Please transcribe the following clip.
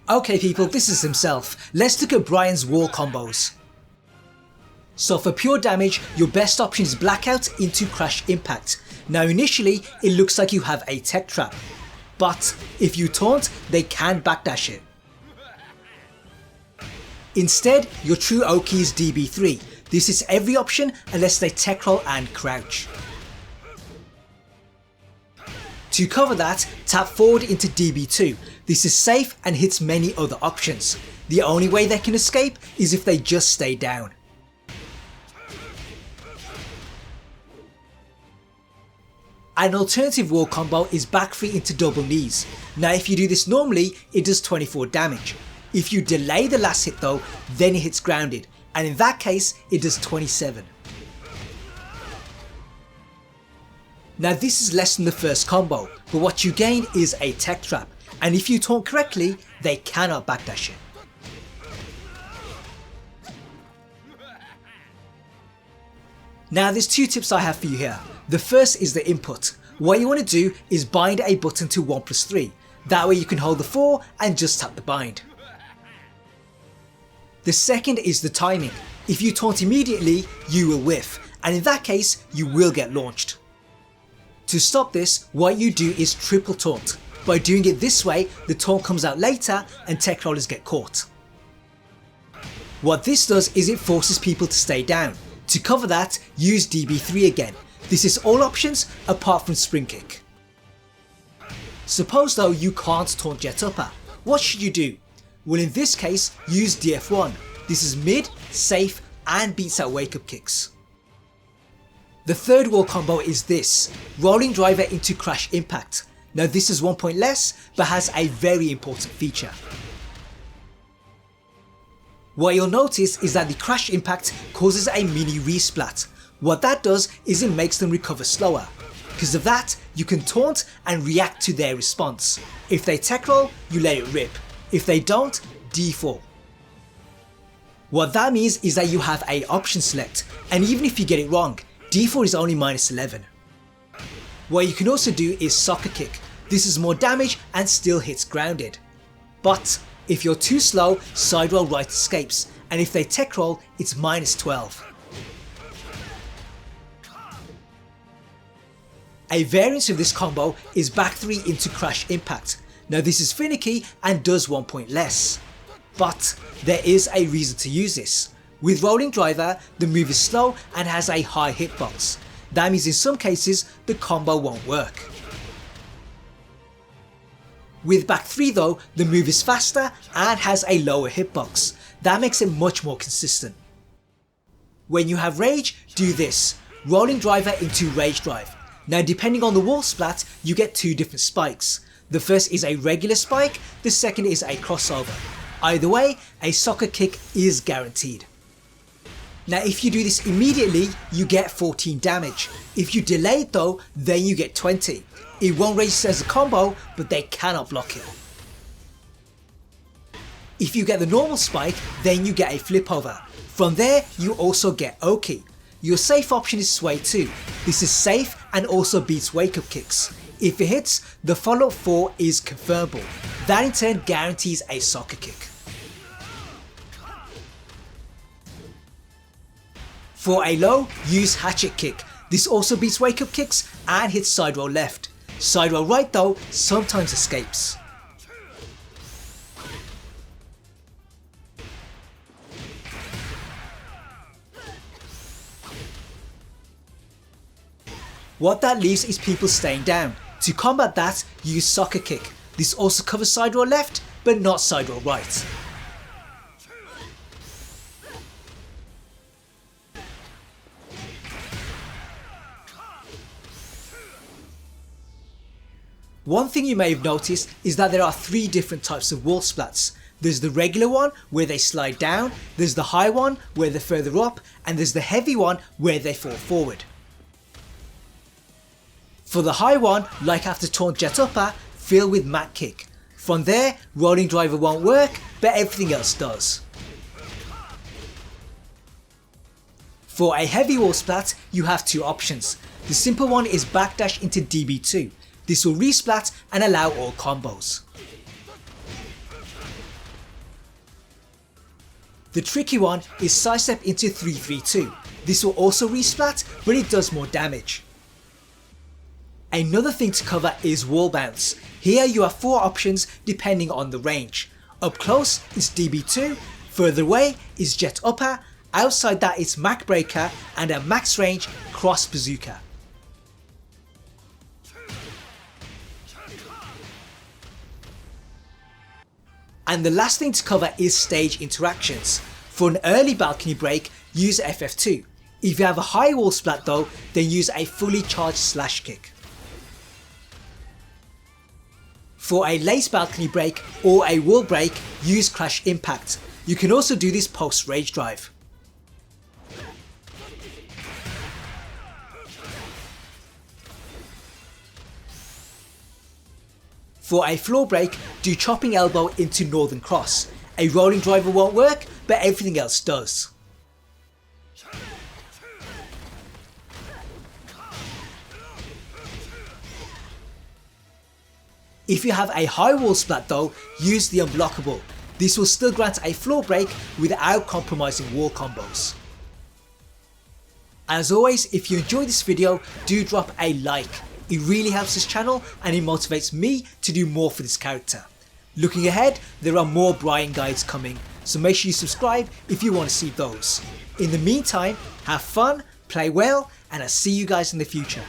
Okay people, this is himself. Let's look at Bryan's wall combos. So for pure damage, your best option is blackout into crash impact. Now initially, it looks like you have a tech trap, but if you taunt, they can backdash it. Instead, your true Oki is DB3. This is every option unless they tech roll and crouch. To cover that, tap forward into DB2. This is safe and hits many other options. The only way they can escape is if they just stay down. An alternative wall combo is back 3 into double knees. Now if you do this normally, it does 24 damage. If you delay the last hit though, then it hits grounded, and in that case it does 27. Now this is less than the first combo, but what you gain is a tech trap, and if you taunt correctly, they cannot backdash it. Now there's two tips I have for you here. The first is the input. What you want to do is bind a button to 1+3. That way you can hold the 4 and just tap the bind. The second is the timing. If you taunt immediately, you will whiff, and in that case you will get launched. To stop this, what you do is triple taunt. By doing it this way, the taunt comes out later and tech rollers get caught. What this does is it forces people to stay down. To cover that, use DB3 again. This is all options apart from spring kick. Suppose though you can't taunt jet upper. What should you do? Well in this case, use DF1. This is mid, safe and beats out wake up kicks. The third wall combo is this, rolling driver into crash impact. Now this is 1 point less but has a very important feature. What you'll notice is that the crash impact causes a mini resplat. What that does is it makes them recover slower. Because of that, you can taunt and react to their response. If they tech roll, you let it rip. If they don't, D4. What that means is that you have a option select, and even if you get it wrong, D4 is only -11. What you can also do is soccer kick. This is more damage and still hits grounded. But if you're too slow, side roll right escapes, and if they tech roll, it's -12. A variant of this combo is back 3 into crash impact. Now this is finicky and does 1 point less. But there is a reason to use this. With rolling driver, the move is slow and has a high hitbox. That means in some cases the combo won't work. With back 3 though, the move is faster and has a lower hitbox. That makes it much more consistent. When you have rage, do this. Rolling driver into rage drive. Now depending on the wall splat, you get 2 different spikes. The first is a regular spike, the second is a crossover. Either way, a soccer kick is guaranteed. Now if you do this immediately, you get 14 damage. If you delay it though, then you get 20. It won't register as a combo, but they cannot block it. If you get the normal spike, then you get a flip over. From there, you also get Oki. Your safe option is sway too. This is safe and also beats wake up kicks. If it hits, the follow up 4 is confirmable. That in turn guarantees a soccer kick. For a low, use hatchet kick. This also beats wake up kicks and hits side roll left. Side roll right though sometimes escapes. What that leaves is people staying down. To combat that, use soccer kick. This also covers side roll left, but not side roll right. One thing you may have noticed is that there are 3 different types of wall splats. There's the regular one where they slide down, there's the high one where they're further up, and there's the heavy one where they fall forward. For the high one, like after taunt jet upper, fill with mat kick. From there, rolling driver won't work, but everything else does. For a heavy wall splat, you have 2 options. The simple one is backdash into DB2. This will resplat and allow all combos. The tricky one is sidestep into 3-3-2. This will also resplat, but it does more damage. Another thing to cover is wall bounce. Here you have 4 options depending on the range. Up close is DB2, further away is jet upper, outside that is Mac breaker, and at max range cross bazooka. And the last thing to cover is stage interactions. For an early balcony break, use FF2. If you have a high wall splat though, then use a fully charged slash kick. For a late balcony break or a wall break, use crash impact. You can also do this post rage drive. For a floor break, do chopping elbow into northern cross. A rolling driver won't work, but everything else does. If you have a high wall splat though, use the unblockable. This will still grant a floor break without compromising wall combos. As always, if you enjoyed this video, do drop a like. It really helps this channel and it motivates me to do more for this character. Looking ahead, there are more Bryan guides coming, so make sure you subscribe if you want to see those. In the meantime, have fun, play well, and I'll see you guys in the future.